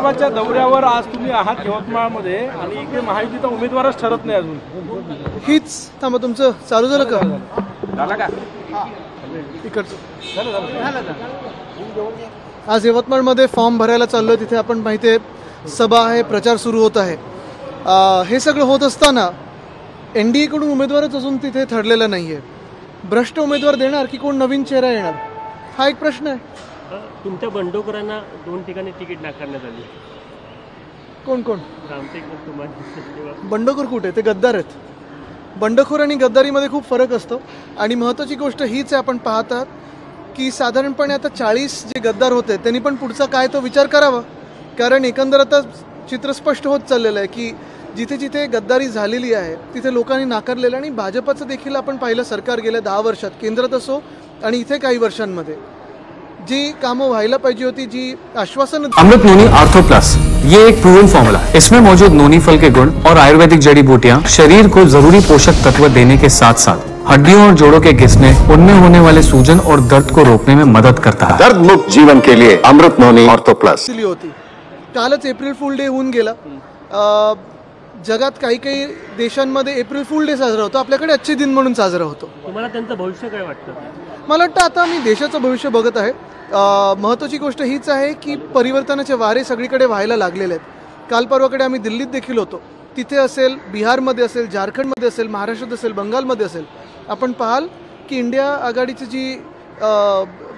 विदर्भाच्या दौऱ्यावर आज तुम्ही आहात यवतमाळमध्ये आणि इकडे महायुतीचा उमेदवारच ठरत नाही अजून. हीच थांबा, तुमचं चालू झालं का? झाला का? इकडचं आज यवतमाळमध्ये फॉर्म भरायला चाललोय. तिथे आपण माहिती आहे सभा आहे, प्रचार सुरू होत आहे. हे सगळं होत असताना NDA कडून उमेदवारच अजून तिथे ठरलेला नाहीये. भ्रष्ट उमेदवार देणार की कोण नवीन चेहरा येणार हा एक प्रश्न आहे. तुमच्या बंडखोरांना 2 ठिकाणी तिकीट नाकारण्यात आली. कोण कोण रामटेक बंडखोर कुठे? ते गद्दार आहेत. बंडखोर आणि गद्दारीमध्ये खूप फरक असतो. आणि महत्त्वाची गोष्ट हीच आहे, आपण पाहतात की साधारणपणे आता 40 जे गद्दार होते त्यांनी पण पुढचा काय तो विचार करावा. कारण एकंदर आता चित्र स्पष्ट होत चाललेलं आहे की जिथे जिथे गद्दारी झालेली आहे तिथे लोकांनी नाकारलेलं. आणि भाजपचं देखील आपण पाहिलं, सरकार गेल्या 10 वर्षात केंद्रात असो आणि इथे काही वर्षांमध्ये जी कामं व्हायला पाहिजे होती, जी आश्वासन. अमृत नोनी आर्थो प्लस, ये एक प्रूवन फॉर्मूला है. इसमें मौजूद नोनी फल के गुण और आयुर्वेदिक जड़ी बूटियां शरीर को जरूरी पोषक तत्व देने के साथ साथ हड्डियों और जोड़ों के घिसने, उनमें होने वाले सूजन और दर्द को रोकने में मदद करता है. दर्द मुक्त जीवन के लिए अमृत नोनी आर्थो प्लस. होती कालच एप्रिल फुल डे होऊन गेला. जगात काही काही देशांमध्ये एप्रिल फुल डे साजरा होतो, आपल्याकडे अच्छे दिन म्हणून साजरा होतो. तुम्हाला त्यांचं भविष्य काय वाटतं? मला वाटतं आता मी देशाचं भविष्य बघत आहे. महत्त्वाची गोष्ट हीच आहे की परिवर्तनाचे वारे सगळीकडे व्हायला लागलेले आहेत. काल परवाकडे आम्ही दिल्लीत देखील होतो. तिथे असेल, बिहारमध्ये असेल, झारखंडमध्ये असेल, महाराष्ट्रात असेल, बंगालमध्ये असेल, आपण पाहाल की इंडिया आघाडीची जी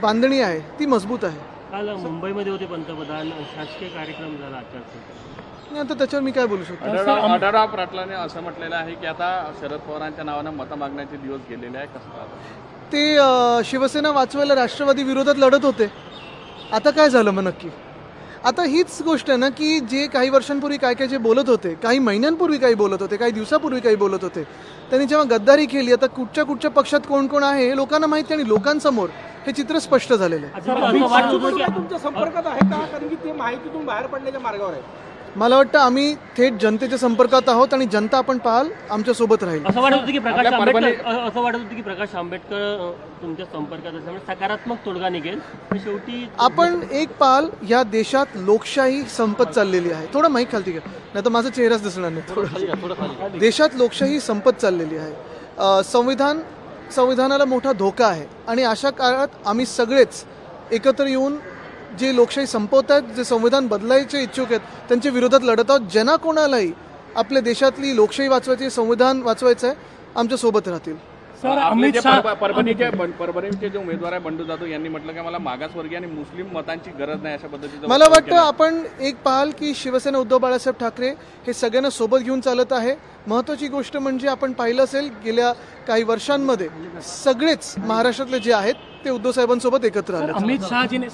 बांधणी आहे ती मजबूत आहे. काल मुंबईमध्ये होते पंतप्रधान, शासकीय कार्यक्रम झाला आचारसंहिता. आता त्याच्यावर मी काय बोलू शकतो? आढळराव पाटलाने असं म्हटलेलं आहे की आता शरद पवारांच्या नावानं मतं मागण्याचे दिवस गेलेले आहे. कसं ते शिवसेना वाचवायला राष्ट्रवादी विरोधात लढत होते. आता काय झालं मग नक्की? आता हीच गोष्ट आहे ना की जे काही वर्षांपूर्वी काय काय जे बोलत होते, काही महिन्यांपूर्वी काही बोलत होते, काही दिवसापूर्वी काही बोलत होते, त्यांनी जेव्हा गद्दारी केली, आता कुठच्या कुठच्या पक्षात कोण कोण आहे हे लोकांना माहिती आणि लोकांसमोर हे चित्र स्पष्ट झालेलं आहे. तुमच्या संपर्कात आहे का? कारण की ते माहितीतून बाहेर पडण्याच्या मार्गावर आहे. मला वाटतं आम्ही थेट जनतेच्या संपर्कात आहोत आणि जनता आपण पाहाल आमच्या सोबत राहील. असं वाटत होतं की प्रकाश आंबेडकर तुमच्या संपर्कात असल्यामुळे सकारात्मक तोडगा निघेल. शेवटी आपण एक पाहाल, या देशात लोकशाही संपत चाललेली आहे. थोडं माहीत खालती घ्या, नाही तर माझा चेहराच दिसणार नाही. देशात लोकशाही संपत चाललेली आहे. संविधानाला मोठा धोका आहे आणि अशा काळात आम्ही सगळेच एकत्र येऊन जे लोकशाही संपवत आहेत, जे संविधान बदलायचे इच्छुक आहेत, त्यांच्या विरोधात लढत आहोत. ज्यांना कोणालाही आपल्या देशातली लोकशाही वाचवायची, संविधान वाचवायचं आहे, आमच्या सोबत राहतील. परभणीचे जे उमेदवार आहे बंडू जाधव यांनी म्हटलं की मला मागासवर्गीय आणि मुस्लिम मतांची गरज नाही अशा पद्धतीचं. मला वाटतं आपण एक पाहाल की शिवसेना उद्धव बाळासाहेब ठाकरे हे सगळ्यांना सोबत घेऊन चालत आहे. महत्त्वाची गोष्ट म्हणजे आपण पाहिलं असेल गेल्या काही वर्षांमध्ये सगळेच महाराष्ट्रातले जे आहेत ते उद्धव साहेबांसोबत एकत्र आले. अमित शहाजीने